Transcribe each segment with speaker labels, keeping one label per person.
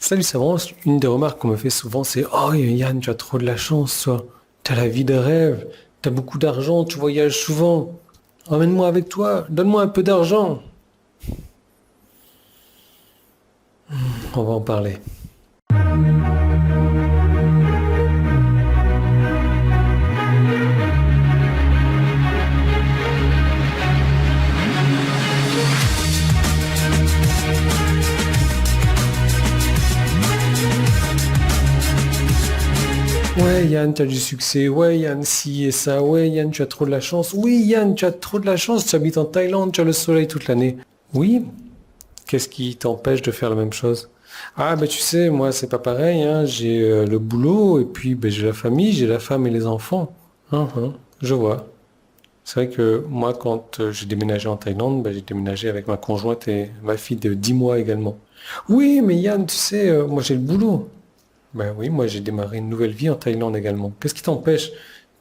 Speaker 1: Salut, c'est vraiment une des remarques qu'on me fait souvent, c'est «Oh Yann, tu as trop de la chance, toi. T'as la vie de rêve, t'as beaucoup d'argent, tu voyages souvent. Emmène-moi avec toi, donne-moi un peu d'argent.» On va en parler. Ouais Yann, tu as du succès. Ouais Yann, ci et ça. Ouais Yann, tu as trop de la chance. Oui Yann, tu as trop de la chance. Tu habites en Thaïlande, tu as le soleil toute l'année. Oui, qu'est-ce qui t'empêche de faire la même chose? Ah ben tu sais, moi c'est pas pareil, hein. J'ai le boulot et puis ben, j'ai la famille, j'ai la femme et les enfants. Je vois. C'est vrai que moi quand j'ai déménagé en Thaïlande, ben, j'ai déménagé avec ma conjointe et ma fille de 10 mois également. Oui, mais Yann, tu sais, moi j'ai le boulot. Ben oui, moi j'ai démarré une nouvelle vie en Thaïlande également. Qu'est-ce qui t'empêche,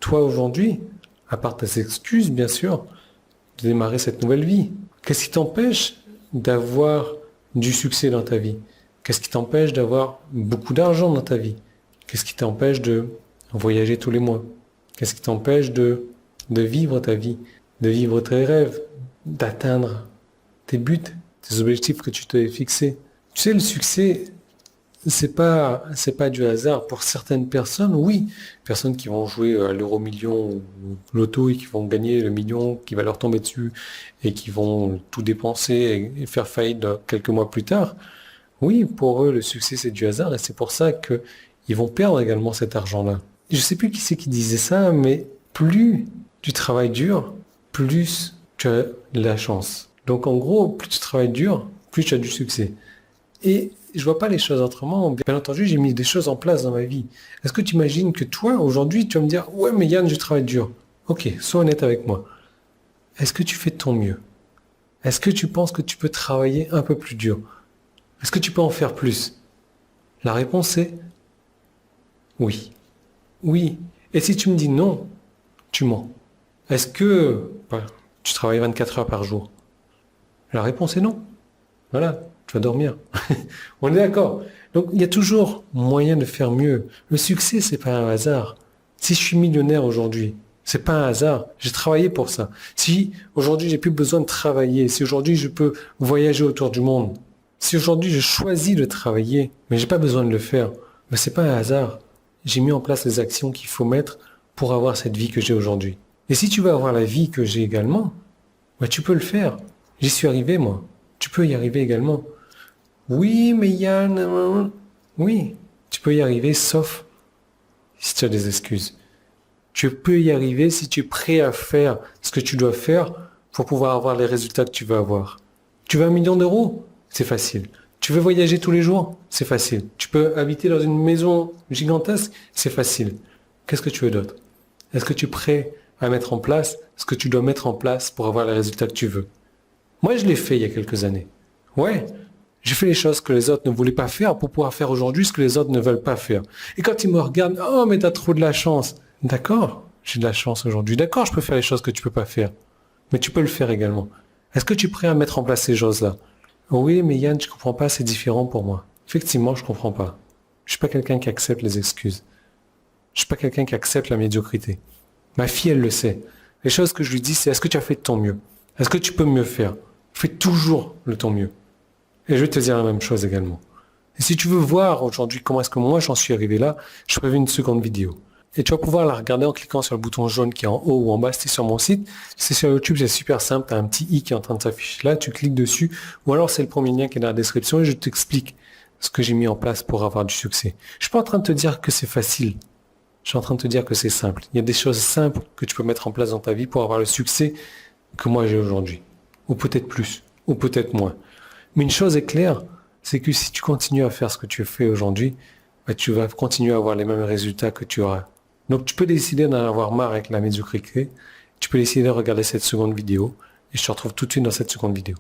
Speaker 1: toi aujourd'hui, à part tes excuses bien sûr, de démarrer cette nouvelle vie? Qu'est-ce qui t'empêche d'avoir du succès dans ta vie? Qu'est-ce qui t'empêche d'avoir beaucoup d'argent dans ta vie? Qu'est-ce qui t'empêche de voyager tous les mois? Qu'est-ce qui t'empêche de vivre ta vie, de vivre tes rêves, d'atteindre tes buts, tes objectifs que tu t'es fixés? Tu sais, le succès, c'est pas du hasard. Pour certaines personnes, oui. Personnes qui vont jouer à l'euro-million ou loto et qui vont gagner le million qui va leur tomber dessus et qui vont tout dépenser et faire faillite quelques mois plus tard. Oui, pour eux, le succès, c'est du hasard et c'est pour ça qu'ils vont perdre également cet argent-là. Je sais plus qui c'est qui disait ça, mais plus tu travailles dur, plus tu as de la chance. Donc en gros, plus tu travailles dur, plus tu as du succès. Et je vois pas les choses autrement. Bien entendu, j'ai mis des choses en place dans ma vie. Est-ce que tu imagines que toi, aujourd'hui, tu vas me dire, ouais, mais Yann, je travaille dur. Ok, sois honnête avec moi. Est-ce que tu fais de ton mieux? Est-ce que tu penses que tu peux travailler un peu plus dur? Est-ce que tu peux en faire plus? La réponse est oui. Oui. Et si tu me dis non, tu mens. Est-ce que tu travailles 24 heures par jour? La réponse est non. Voilà, tu vas dormir. On est d'accord. Donc il y a toujours moyen de faire mieux. Le succès, c'est pas un hasard. Si je suis millionnaire aujourd'hui, c'est pas un hasard. J'ai travaillé pour ça. Si aujourd'hui j'ai plus besoin de travailler, si aujourd'hui je peux voyager autour du monde, si aujourd'hui je choisis de travailler, mais j'ai pas besoin de le faire, mais c'est pas un hasard. J'ai mis en place les actions qu'il faut mettre pour avoir cette vie que j'ai aujourd'hui. Et si tu veux avoir la vie que j'ai également, bah, tu peux le faire. J'y suis arrivé moi. Tu peux y arriver également. Oui, mais Yann, oui, tu peux y arriver sauf si tu as des excuses. Tu peux y arriver si tu es prêt à faire ce que tu dois faire pour pouvoir avoir les résultats que tu veux avoir. Tu veux 1 million d'euros? C'est facile. Tu veux voyager tous les jours? C'est facile. Tu peux habiter dans une maison gigantesque? C'est facile. Qu'est-ce que tu veux d'autre? Est-ce que tu es prêt à mettre en place ce que tu dois mettre en place pour avoir les résultats que tu veux? Moi, je l'ai fait il y a quelques années. Ouais, j'ai fait les choses que les autres ne voulaient pas faire pour pouvoir faire aujourd'hui ce que les autres ne veulent pas faire. Et quand ils me regardent, oh, mais t'as trop de la chance. D'accord, j'ai de la chance aujourd'hui. D'accord, je peux faire les choses que tu peux pas faire. Mais tu peux le faire également. Est-ce que tu es prêt à mettre en place ces choses-là? Oui, mais Yann, tu comprends pas, c'est différent pour moi. Effectivement, je comprends pas. Je suis pas quelqu'un qui accepte les excuses. Je suis pas quelqu'un qui accepte la médiocrité. Ma fille, elle le sait. Les choses que je lui dis, c'est est-ce que tu as fait de ton mieux? Est-ce que tu peux mieux faire? Fais toujours de ton mieux. Et je vais te dire la même chose également. Et si tu veux voir aujourd'hui comment est-ce que moi j'en suis arrivé là, je prévu une seconde vidéo. Et tu vas pouvoir la regarder en cliquant sur le bouton jaune qui est en haut ou en bas, c'est sur mon site. C'est sur YouTube, c'est super simple, tu as un petit i qui est en train de s'afficher là, tu cliques dessus, ou alors c'est le premier lien qui est dans la description et je t'explique ce que j'ai mis en place pour avoir du succès. Je suis pas en train de te dire que c'est facile, je suis en train de te dire que c'est simple. Il y a des choses simples que tu peux mettre en place dans ta vie pour avoir le succès que moi j'ai aujourd'hui. Ou peut-être plus, ou peut-être moins. Mais une chose est claire, c'est que si tu continues à faire ce que tu fais aujourd'hui, bah, tu vas continuer à avoir les mêmes résultats que tu auras. Donc tu peux décider d'en avoir marre avec la médiocrité, tu peux décider de regarder cette seconde vidéo, et je te retrouve tout de suite dans cette seconde vidéo.